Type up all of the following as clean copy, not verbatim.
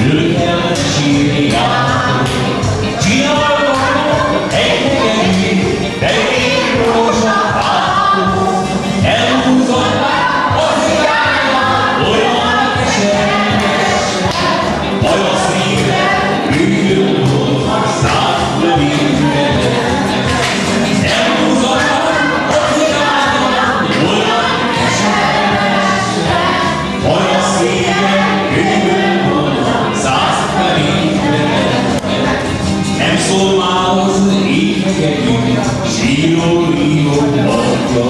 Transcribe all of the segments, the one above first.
őket sírják. Csinálom egy hegedű, de én rózsapátok, elhúzom az irányát, olyan keserves, baj a szíve, bűnöm volt, száz lövényre. Elhúzom az irányát, olyan keserves, baj a szíve, bűnöm volt, száz lövényre. Nem szól már az így hegedű, síró, író, mondja.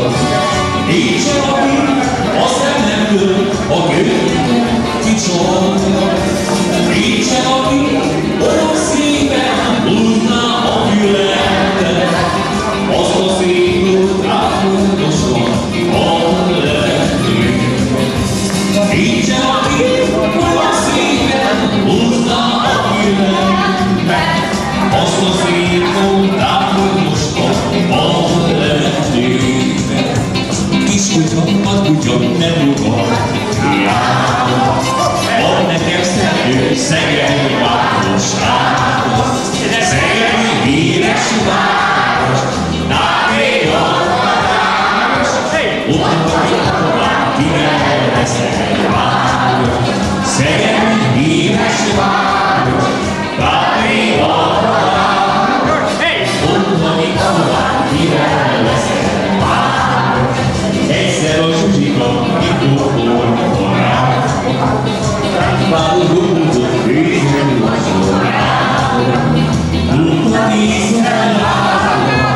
Nincsen aki, azt nem dől, a gőt kicsolja. Nincsen aki, olyan szépen húzná a fületet, azt a szépült átmondosan a lehetőt. Nincsen aki, olyan szépen húzná a fületet, azt a szépült átmondosan a lehetőt. Kis kutya, a kutya nem rugad, hiába. Van nekem szegő, Szeged városát. Szeged híres város, návé a város. Utána kivel Szeged város. Szeged híres város, návé a város. Utána kivel Szeged város. Egyszer a Zsuzsika kitoltól korán, rámpáló húzott főzön a során. Tudta tízzel látva,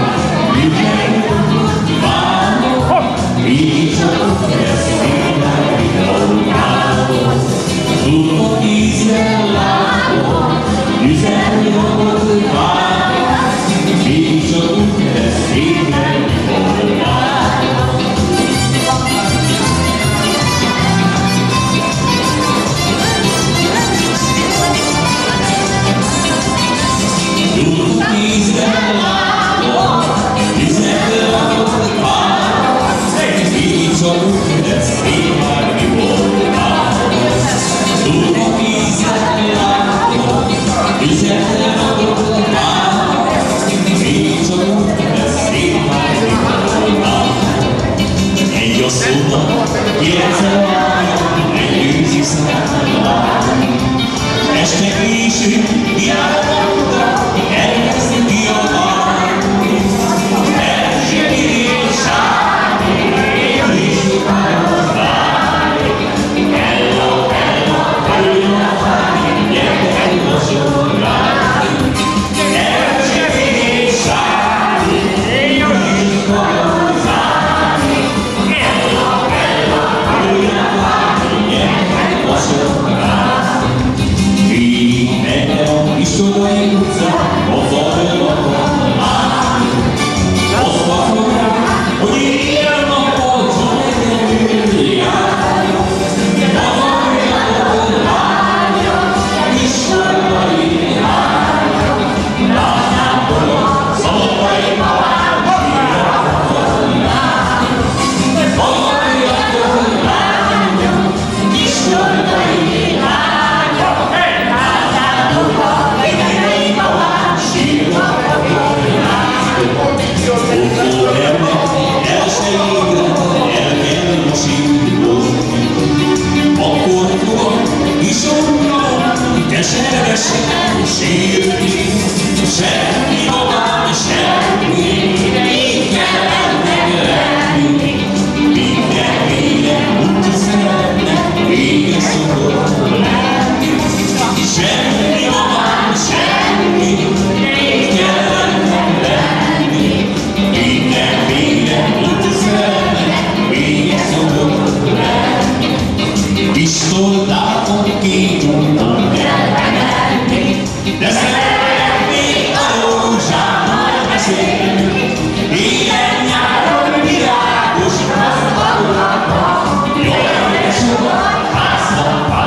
ügyelőt várva, így csak kezdődnek videókával. Tudta tízzel látva, ügyelőt várva, így csak kezdődnek videókával. Este késő, kiállottak, elveszik ki a várni. Elsői és sárni, és utána várni. Hello, várni, gyertek a sorrani. Elsői és sárni, és utána várni. Hello, várni, gyertek a sorrani. Isodai utca, a fajlakon állni. Azt akarom, hogy ilyen nappal csak egyedül járni. Hazajárok lánya, isodai lánya. Lányából a szabadaiban sírhatod lánya. Hazajárok lánya, isodai lánya. Akkor fogom, kisomban, keservesen sírni. Semmi magán, semmi, így kell meglenni. Minden úgy szeretnek, vége szokott lenni. Semmi magán, semmi, így kell meglenni. Minden úgy szeretnek, vége szokott lenni. Pisztolytákon két úton kell menni, de szeretnék a rózsával beszélni. Éjjel-nyáron virágos gazdagodban, jól esett házban.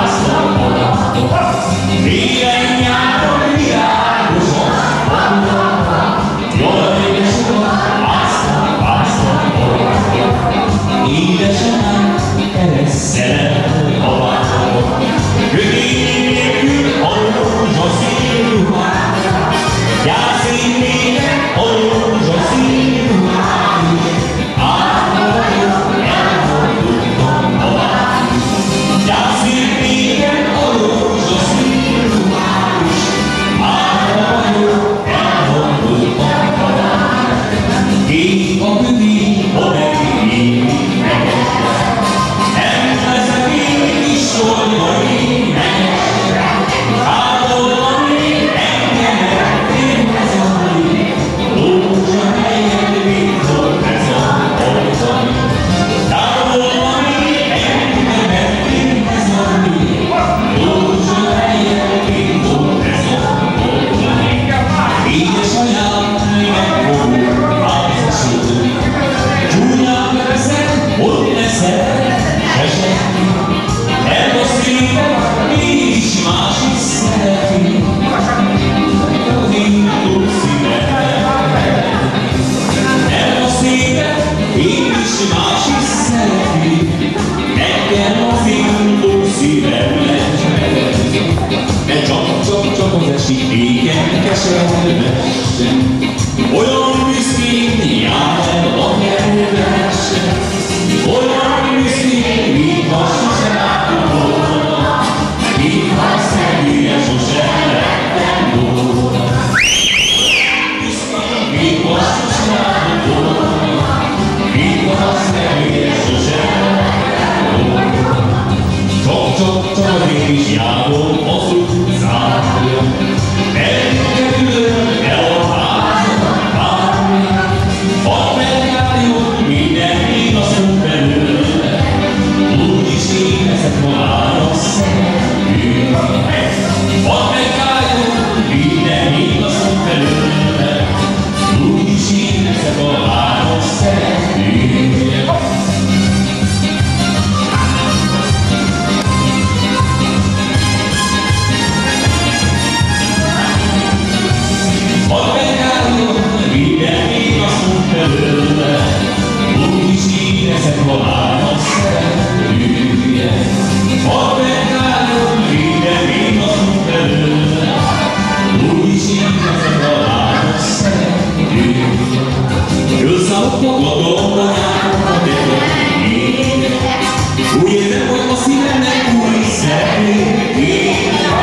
csak az én is járom az utcája. Elkerülök el a házat, várjál, hadd megálljon minden igazunk belőle, úgyis érezek már a szemüket. Hadd megálljon minden igazunk belőle, úgyis érezek már a szemüket. Úgy érzem, hogy a szívemnek új személy kéne,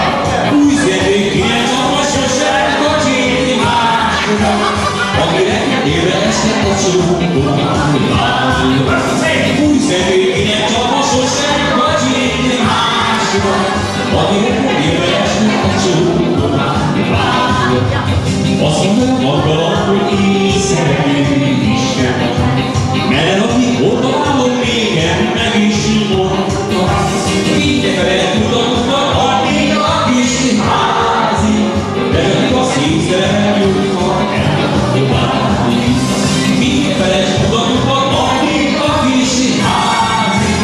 új személy kéne, csak a sosem kacsinni másra, akinek éve esnek a csókolmánya. Új személy kéne, csak a sosem kacsinni másra, akinek éve esnek a csókolmánya. Azt mondom magadon, hogy én szeretném Isten, mert aki oldalon nékem meg is mondta, mindenfele tudatban addig a kis házi, de csak a szívszerelmük, ha elválni. Mindenfele tudatban addig a kis házi,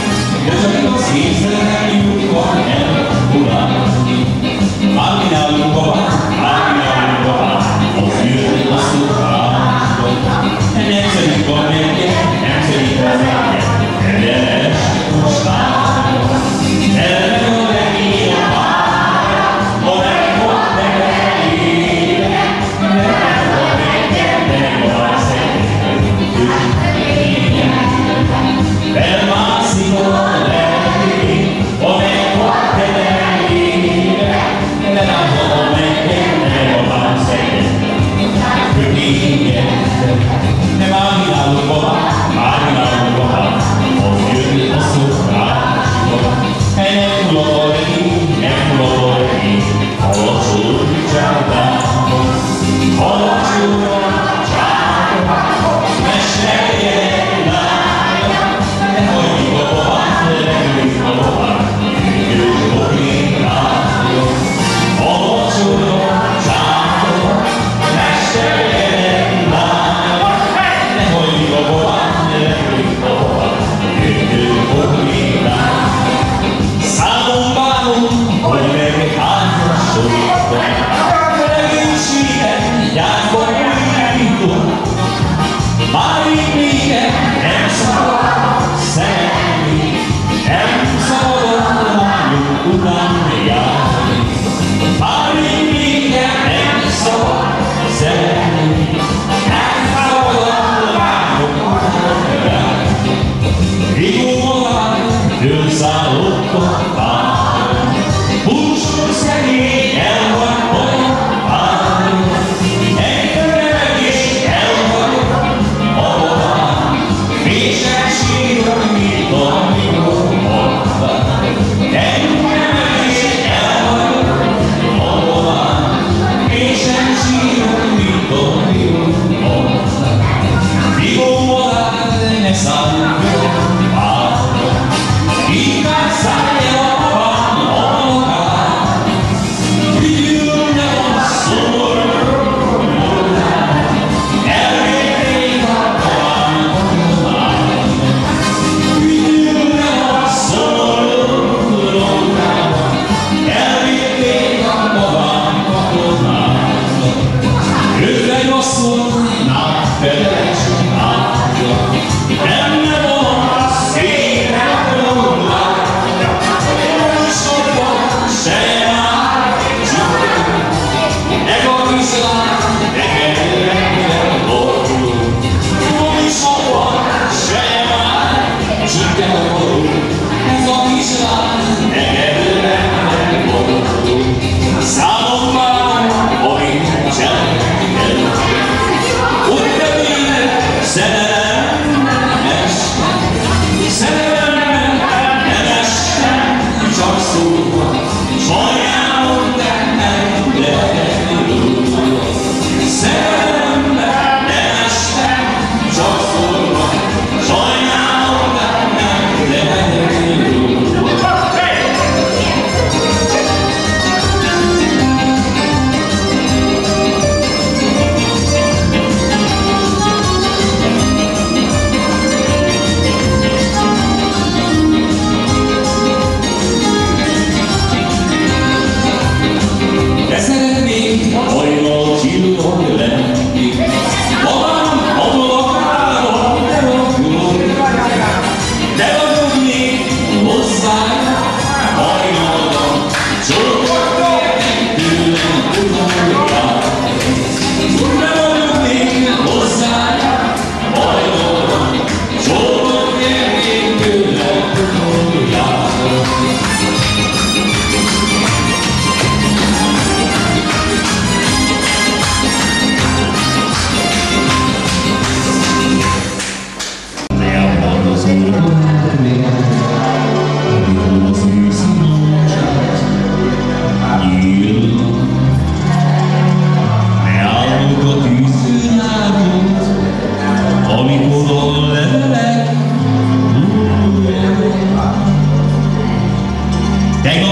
de csak a szívszerelmük, ha elválni. Áminálunk a bár, az jön a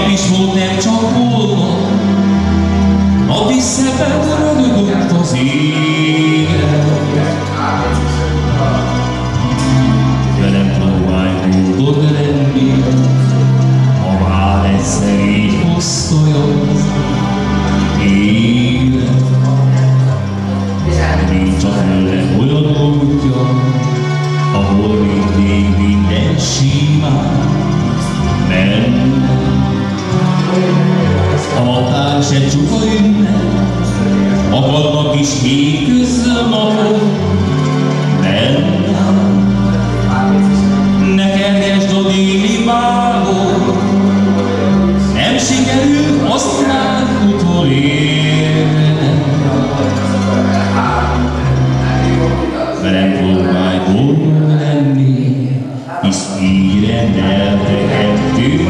nem is volt, nem csak volna, a visszaben rögött az élet. Velem próbálj boldog lenni, ha már egyszer így osztolja az élet. Nincs a tőle olyan útja, ahol mindig minden simán menne. A határ se csupa ünnep, akadnak is hétköznapok benne. Ne kergesd a déli bábot, nem sikerül azt már utolérnem. Velem próbálj boldog lenni, hisz így rendeltegettünk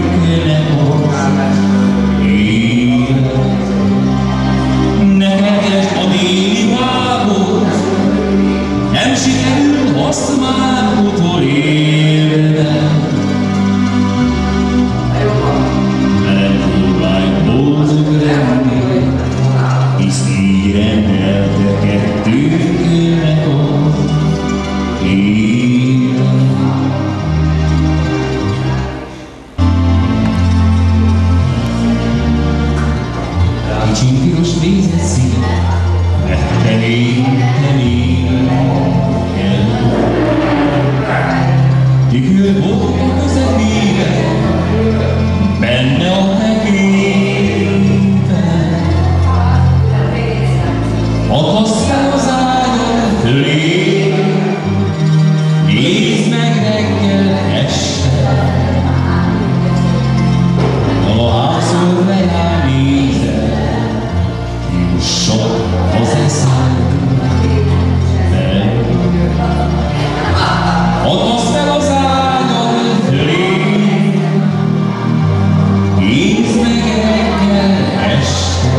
az élet. Ne kergesd a déli bábot, nem sikerül azt már utolérnem. Velem próbálj boldog lenni, hisz így rendeltegettünk az élet. Kicsin piros nézett szíve, rettenél el. Tükör volt a közepébe, benne a tekében. Akaszt fel az ágyon fölé, nézd meg reggel este. A házon lejár nézed, jusson az eszembe. Akaszt fel az ágyon fölé, nézd meg reggel este.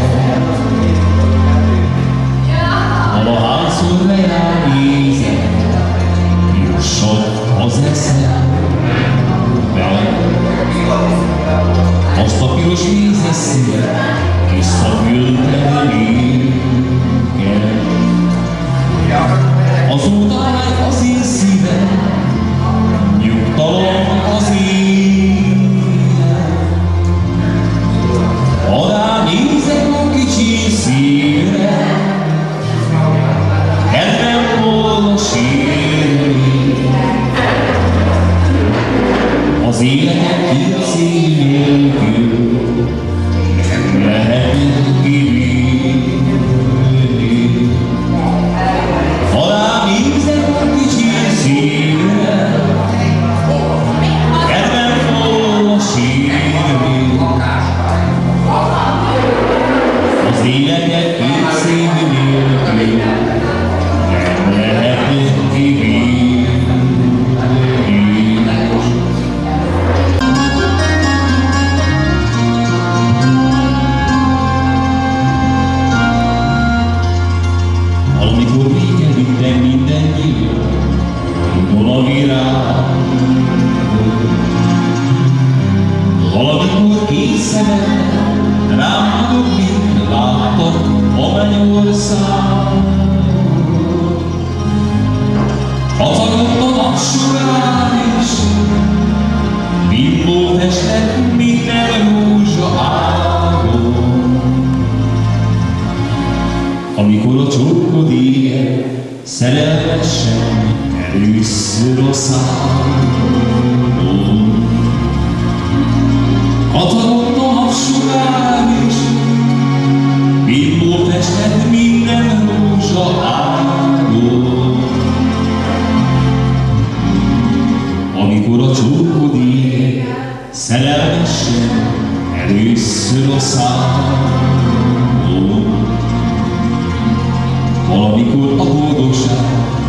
A házon lejár nézed, jusson az eszembe. Azt a piros vízes szívet visszaküldte nékem. Azóta már az én szívem nyugtalan az élet. Ha rám nézek a kicsi szívre, kedvem volna sírni. Az életet így szív nélkül nem lehet kivinni. Ha rám nézek a kicsi szívre, kedvem volna sírni. Az életet így szív nélkül nem lehet kivinni. Amikor végelődtem minden nyílt, tudod a virág. Valamikor két szemed rám adok, mint láttak a mennyországot. Hazagott a napsugár is, bimbó festett minden rózsa ágon. Amikor a csókod éget szerelmesen először a szádon. Hatagott a napsugár is, bimbó festett minden rózsa ágon. Amikor a csókod éget szerelmesen először a szádon. Valamikor a boldogság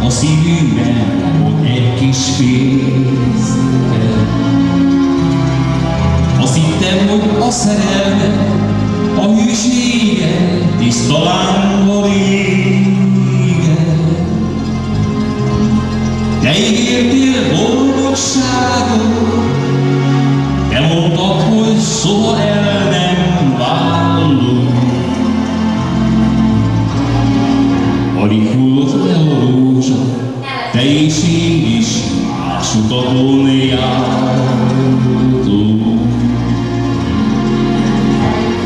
a szívünkben volt egy kis fészke. Azt hittem, hogy a szerelme, a hűsége tiszta lánggal éget. Te ígértél boldogságot, de mondtad, hogy soha el nem válunk. Alig hullott le a rózsa, te és én is más utakon jártunk.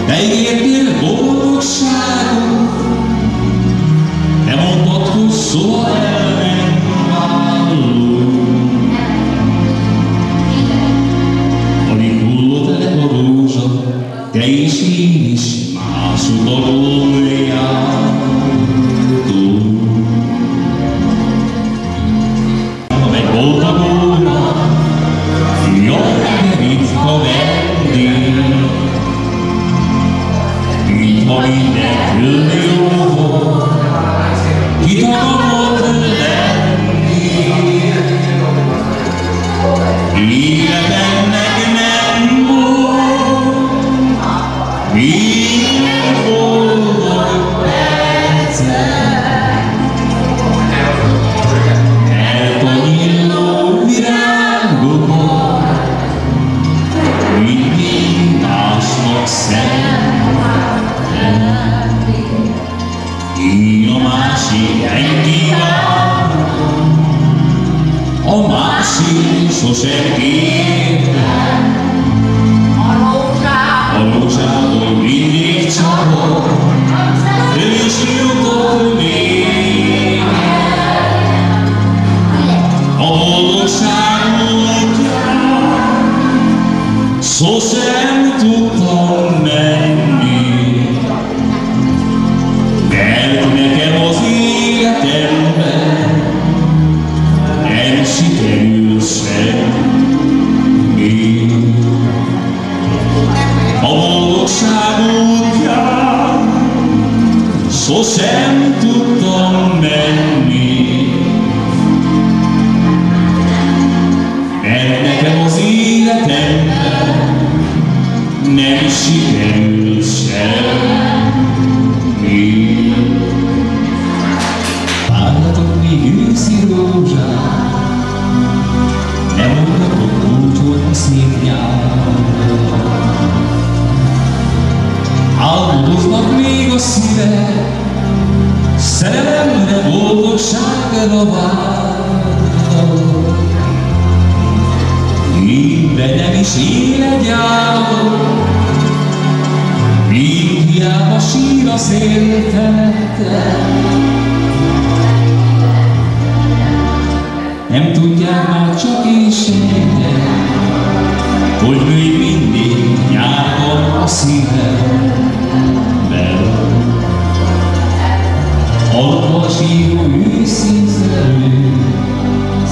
Te ígértél boldogságot, te mondtad, hogy soha el nem válunk. Alig hullott le a rózsa, te és én is más utakon jártunk. Boldogulna, jaj, de ritka vendég, mintha mindenkül jó volt, kitagadott lenni. Életemnek nem volt minden boldog perce. Én a másik engem, a másik sosem kértem. A rózsából mindig csapott, ő is jutott még. A boldogság útján sosem tudtam menni. Nekem az életemben nem sikerül semmi. A boldogság útján sosem tudtam menni. Mert nekem az életemben nem sikerül semmi. Várjatok még őszi rózsát, ne mondjatok búcsút a szép nyárra. Álmodoznak még a szívek, szerelemre, boldogságra várnak. Én nem is él gyállok, míg hiába sír a szél felette. Nem tudják már csak és senki, hogy még mindig nyár van a szívemben. Aludva síró őszín szerelő,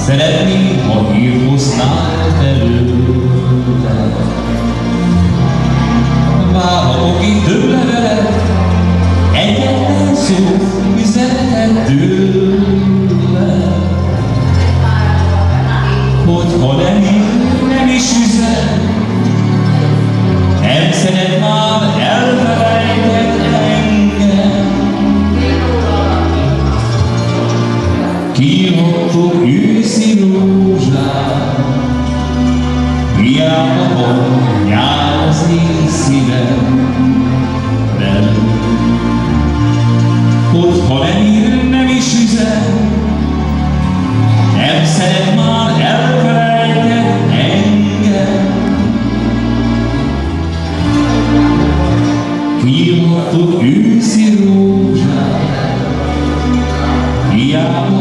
szeretném, ha hírhoznál előtte. Várhatok itt több levelet, egyetlen szó üzenetet tőle. Hogyha nem is üzen, nem szeret már elfelejtett engem. Kiírhattok őszi rózsát, hiába van nyár az én szívemben. Hogyha nem is üzen, nem szeret már elfelejtett engem. Kiírhattok őszi rózsát, hiába